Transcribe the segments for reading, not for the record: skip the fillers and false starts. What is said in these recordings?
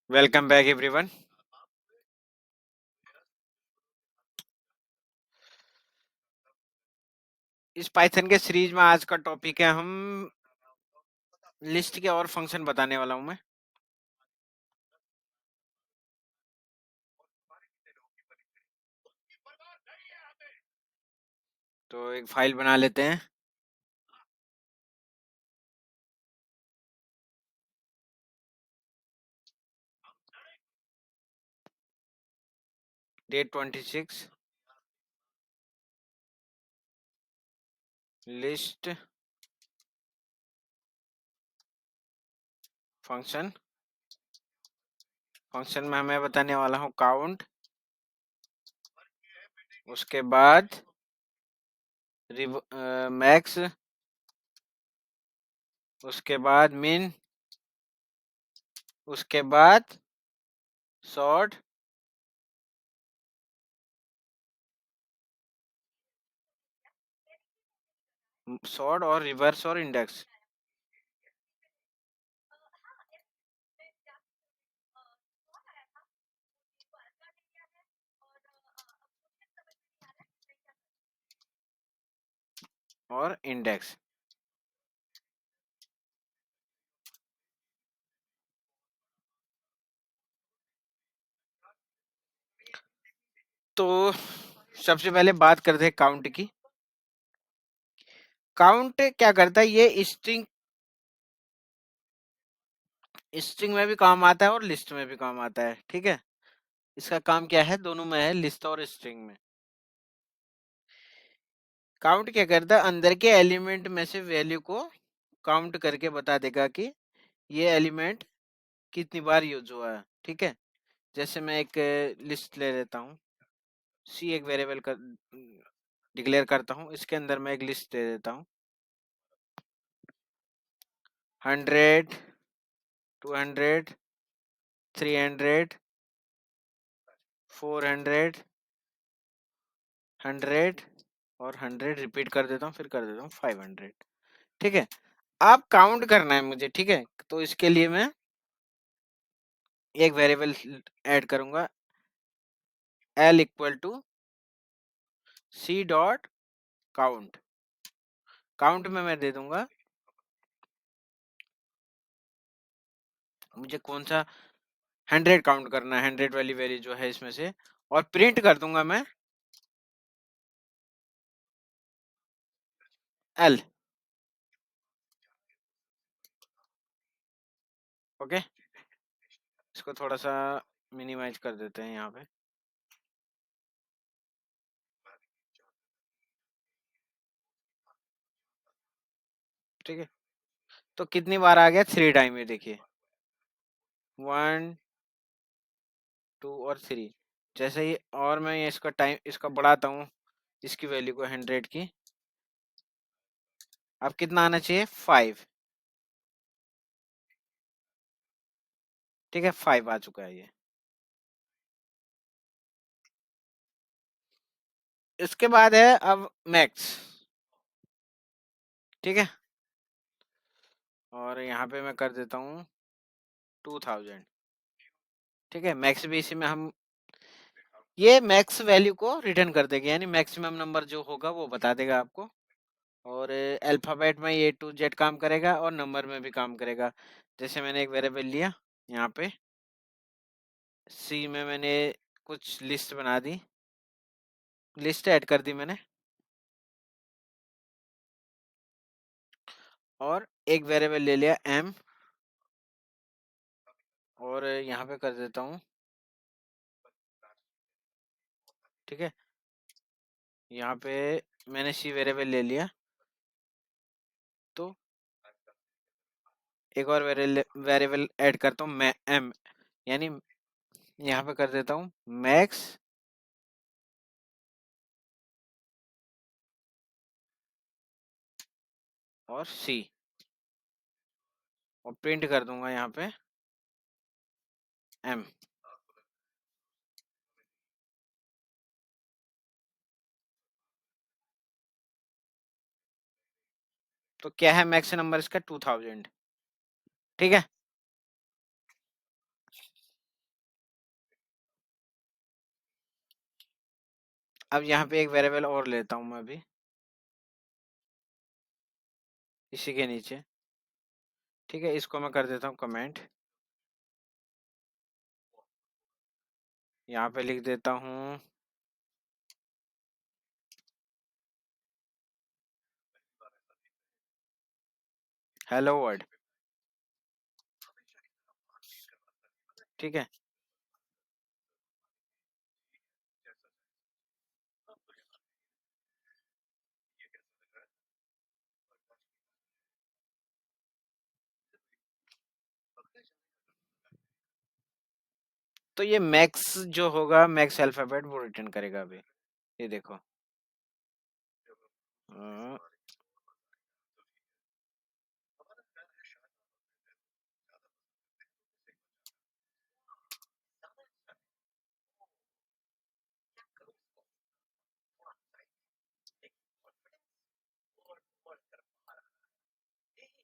Welcome back everyone. इस Python के series में आज का टॉपिक है हम लिस्ट के और फंक्शन बताने वाला हूं मैं। तो एक फाइल बना लेते हैं। Date 26 list function. फंक्शन में हमें बताने वाला हूं काउंट, उसके बाद मैक्स, उसके बाद मिन, उसके बाद सॉर्ट, सॉर्ट और रिवर्स और इंडेक्स। और इंडेक्स। तो सबसे पहले बात करते हैं काउंट की। काउंट क्या करता है, ये स्ट्रिंग स्ट्रिंग में भी काम आता है और लिस्ट में भी काम आता है। ठीक है, इसका काम क्या है, दोनों में है, लिस्ट और स्ट्रिंग में। काउंट क्या करता है, अंदर के एलिमेंट में से वैल्यू को काउंट करके बता देगा कि ये एलिमेंट कितनी बार यूज हुआ है। ठीक है, जैसे मैं एक लिस्ट ले लेता हूँ, सी एक वेरिएबल कर डिक्लेयर करता हूँ, इसके अंदर मैं एक लिस्ट दे देता हूँ 100, 200, 300, 400, 100 और 100 रिपीट कर देता हूँ, फिर कर देता हूँ 500। ठीक है, आप काउंट करना है मुझे। ठीक है, तो इसके लिए मैं एक वेरिएबल ऐड करूंगा, L equal to C dot count. Count में मैं दे दूंगा मुझे कौन सा 100 काउंट करना है, 100 वाली वैल्यू जो है इसमें से, और प्रिंट कर दूंगा मैं एल। ओके, इसको थोड़ा सा मिनिमाइज कर देते हैं यहाँ पे। ठीक है, तो कितनी बार आ गया, 3 टाइम, ये देखिए 1, 2 और 3। जैसे ही और मैं ये इसका टाइम इसका बढ़ाता हूँ, इसकी वैल्यू को 100 की, अब कितना आना चाहिए, 5। ठीक है, 5 आ चुका है ये। इसके बाद है अब मैक्स। ठीक है, और यहाँ पे मैं कर देता हूँ 2000। ठीक है, मैक्स भी इसी में हम ये मैक्स वैल्यू को रिटर्न कर देगा, यानी मैक्सिमम नंबर जो होगा वो बता देगा आपको। और अल्फाबेट में ये टू जेड काम करेगा और नंबर में भी काम करेगा। जैसे मैंने एक वेरिएबल लिया यहाँ पे, सी में मैंने कुछ लिस्ट बना दी, लिस्ट ऐड कर दी मैंने, और एक वेरिएबल ले लिया एम, और यहाँ पे कर देता हूँ। ठीक है, यहाँ पे मैंने सी वेरिएबल ले लिया, तो एक और वेरिएबल ऐड करता हूँ मैं एम, यानी यहाँ पे कर देता हूँ मैक्स और सी, और प्रिंट कर दूंगा यहाँ पे एम। तो क्या है, मैक्स नंबर इसका 2000। ठीक है, अब यहाँ पे एक वेरिएबल और लेता हूँ मैं अभी इसी के नीचे। ठीक है, इसको मैं कर देता हूँ कमेंट। यहाँ पे लिख देता हूँ हेलो वर्ल्ड। ठीक है, तो ये मैक्स जो होगा मैक्स अल्फाबेट वो रिटर्न करेगा अभी। ये देखो। अ,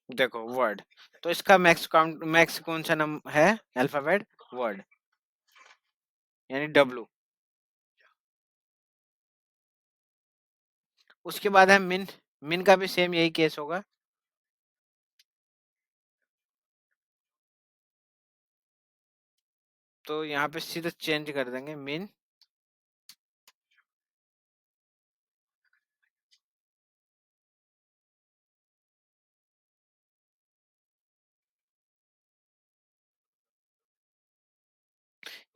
देखो वर्ड। तो इसका मैक्स काउंट मैक्स कौन सा नंबर है अल्फाबेट? वर्ड, यानी डब्लू। उसके बाद है मिन। मिन का भी सेम यही केस होगा। तो यहाँ पे सीधे चेंज कर देंगे मिन।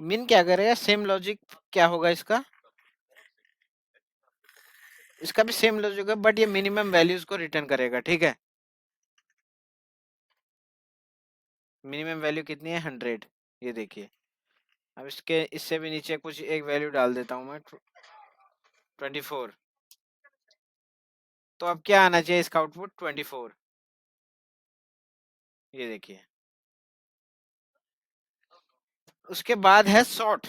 मिन क्या करेगा? सेम लॉजिक क्या होगा इसका? इसका भी सेम लॉजिक है, बट ये मिनिमम वैल्यूज को रिटर्न करेगा। ठीक है, मिनिमम वैल्यू कितनी है? 100। ये देखिए। अब इसके इससे भी नीचे कुछ एक वैल्यू डाल देता हूँ मैं, 24। तो अब क्या आना चाहिए इसका आउटपुट? 24। ये देखिए। उसके बाद है सॉर्ट।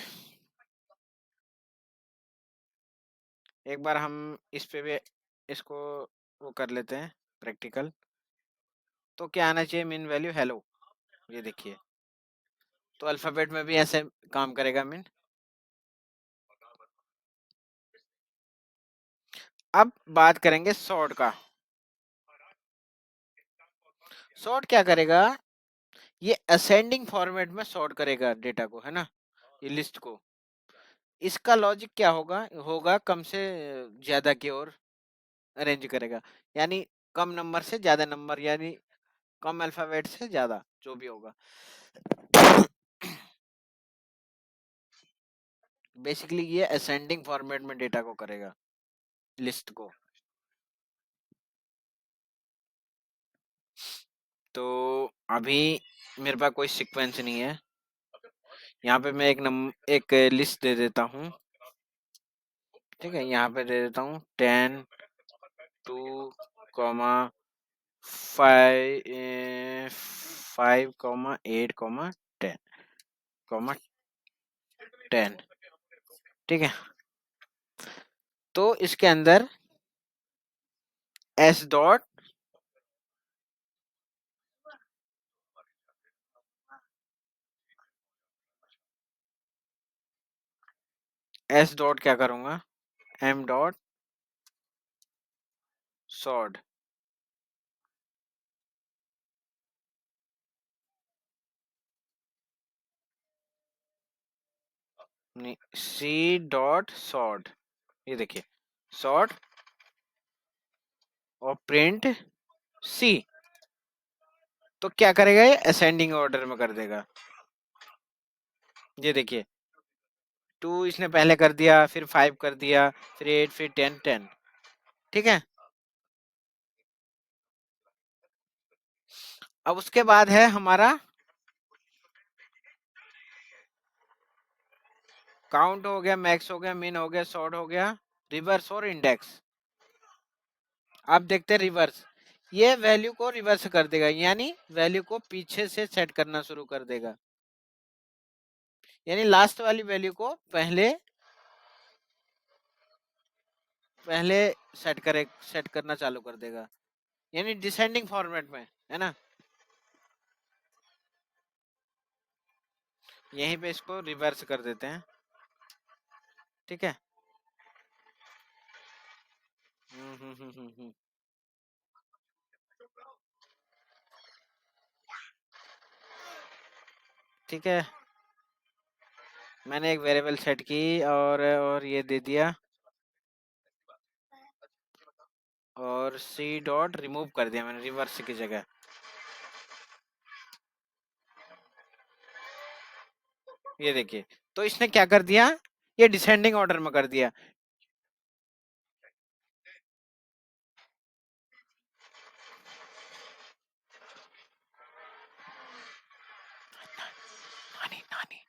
एक बार हम इस पे भी इसको वो कर लेते हैं प्रैक्टिकल। तो क्या आना चाहिए? मिन वैल्यू हेलो। ये देखिए। तो अल्फाबेट में भी ऐसे काम करेगा मिन। अब बात करेंगे सॉर्ट का। सॉर्ट क्या करेगा? ये असेंडिंग फॉर्मेट में सॉर्ट करेगा डेटा को, है ना, ये लिस्ट को। इसका लॉजिक क्या होगा? होगा कम से ज्यादा की ओर अरेंज करेगा, यानी कम नंबर से ज्यादा नंबर, यानी कम अल्फाबेट से ज्यादा, जो भी होगा। बेसिकली ये असेंडिंग फॉर्मेट में डेटा को करेगा, लिस्ट को। तो अभी मेरे पास कोई सीक्वेंस नहीं है। यहाँ पे मैं एक लिस्ट दे देता हूँ। ठीक है, यहाँ पे दे देता हूँ 10 2 कॉमा 5 कॉमा 8 कॉमा 10 कॉमा 10। ठीक है, तो इसके अंदर एस डॉट एस डॉट क्या करूंगा? M dot sort. C dot sort. ये देखिए, सॉर्ट और प्रिंट सी। तो क्या करेगा? ये असेंडिंग ऑर्डर में कर देगा। ये देखिए, 2 इसने पहले कर दिया, फिर 5 कर दिया, फिर 8, फिर 10 10। ठीक है, अब उसके बाद है हमारा काउंट हो गया, मैक्स हो गया, मिन हो गया, सॉर्ट हो गया, रिवर्स और इंडेक्स। आप देखते हैं रिवर्स, ये वैल्यू को रिवर्स कर देगा, यानी वैल्यू को पीछे से सेट करना शुरू कर देगा। यानी लास्ट वाली वैल्यू को पहले पहले सेट करना चालू कर देगा, यानी डिसेंडिंग फॉर्मेट में, है ना। यहीं पे इसको रिवर्स कर देते हैं। ठीक है, हम्म। ठीक है, मैंने एक वेरिएबल सेट की और ये दे दिया, और सी डॉट रिमूव कर दिया मैंने रिवर्स की जगह। ये देखिए, तो इसने क्या कर दिया, ये डिसेंडिंग ऑर्डर में कर दिया। नानी नानी।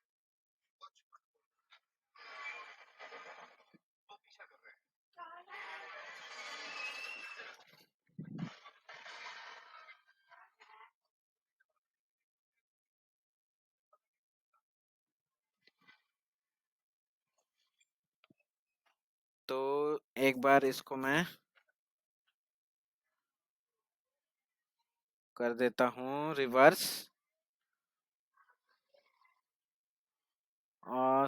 तो एक बार इसको मैं कर देता हूँ रिवर्स,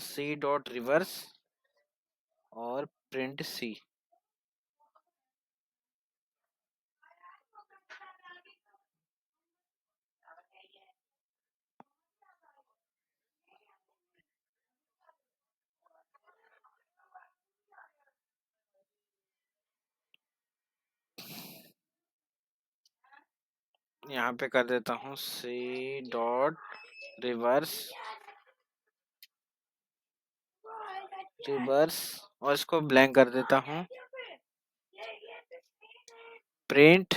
सी डॉट रिवर्स और प्रिंट सी। यहाँ पे कर देता हूँ सी डॉट रिवर्स रिवर्स, और इसको ब्लैंक कर देता हूँ, प्रिंट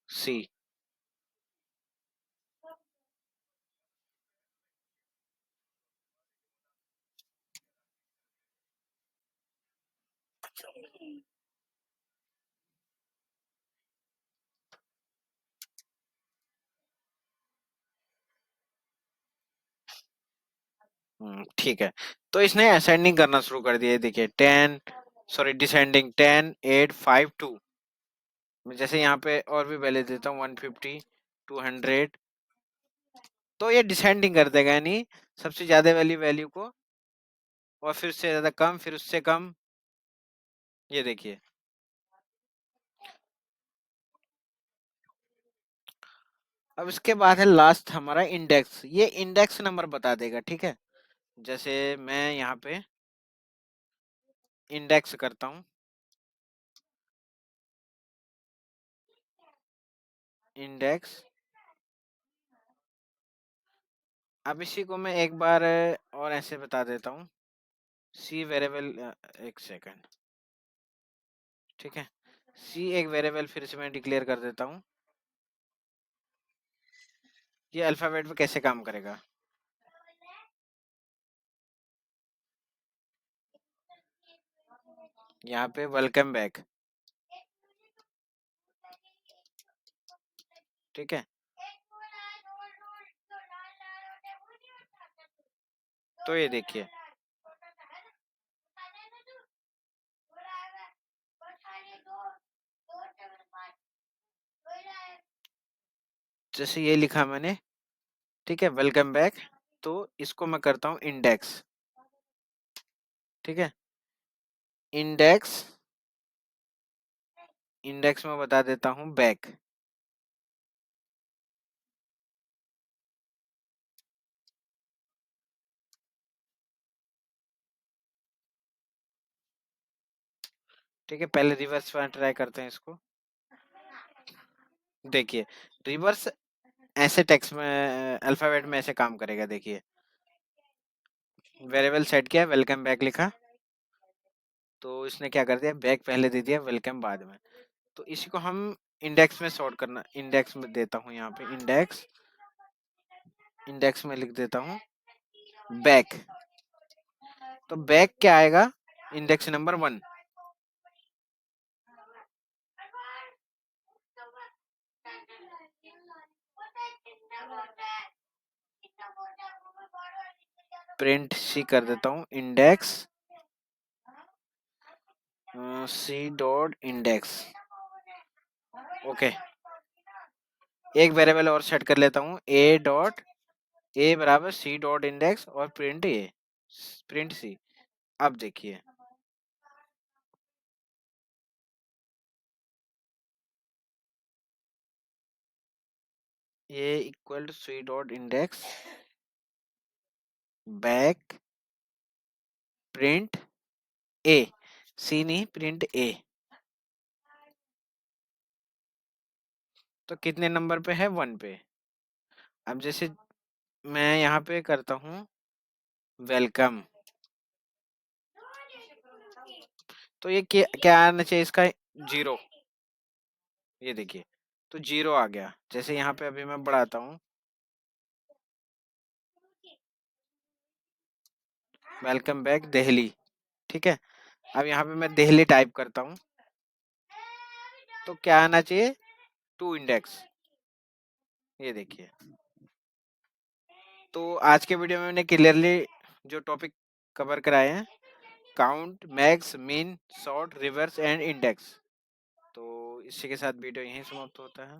सी। ठीक है, तो इसने असेंडिंग करना शुरू कर दिया। देखिए 10, सॉरी डिसेंडिंग 10 8 5 2। जैसे यहाँ पे और भी वैल्यू देता हूँ 150 200, तो ये डिसेंडिंग कर देगा, यानी सबसे ज्यादा वैल्यू वैल्यू को, और फिर उससे ज्यादा कम, फिर उससे कम। ये देखिए, अब इसके बाद है लास्ट हमारा इंडेक्स। ये इंडेक्स नंबर बता देगा, ठीक है। जैसे मैं यहाँ पे इंडेक्स करता हूँ, इंडेक्स। अब इसी को मैं एक बार और ऐसे बता देता हूँ, सी वेरिएबल, एक सेकंड, ठीक है। सी एक वेरिएबल फिर से मैं डिक्लेयर कर देता हूँ। ये अल्फाबेट में कैसे काम करेगा, यहाँ पे वेलकम बैक, ठीक है। तो ये देखिए, जैसे ये लिखा मैंने, ठीक है, वेलकम बैक। तो इसको मैं करता हूँ इंडेक्स, ठीक है। इंडेक्स, इंडेक्स में बता देता हूँ बैक, ठीक है। पहले रिवर्स में ट्राई करते हैं इसको। देखिए, रिवर्स ऐसे टेक्स्ट में अल्फाबेट में ऐसे काम करेगा। देखिए, वेरिएबल सेट किया, वेलकम बैक लिखा, तो इसने क्या कर दिया, बैक पहले दे दिया, वेलकम बाद में। तो इसी को हम इंडेक्स में सॉर्ट करना, इंडेक्स में देता हूँ यहाँ पे इंडेक्स, इंडेक्स में लिख देता हूँ बैक। तो बैक क्या आएगा, इंडेक्स नंबर 1। प्रिंट सी कर देता हूँ, index C dot index. Okay, एक वेरिएबल और सेट कर लेता हूँ, ए डॉट, ए बराबर सी डॉट इंडेक्स और प्रिंट ए, प्रिंट सी। अब देखिए, A equal to C dot index back print A, C नहीं प्रिंट ए। तो कितने नंबर पे है? 1 पे। अब जैसे मैं यहाँ पे करता हूँ वेलकम, तो ये क्या आना चाहिए इसका? 0। ये देखिए, तो 0 आ गया। जैसे यहाँ पे अभी मैं बढ़ाता हूँ, वेलकम बैक दिल्ली, ठीक है। अब यहाँ पे मैं दिल्ली टाइप करता हूँ, तो क्या आना चाहिए? 2 इंडेक्स। ये देखिए। तो आज के वीडियो में मैंने क्लियरली जो टॉपिक कवर कराए हैं, count, max, mean, sort, reverse and index. तो इसी के साथ वीडियो यहीं समाप्त होता है।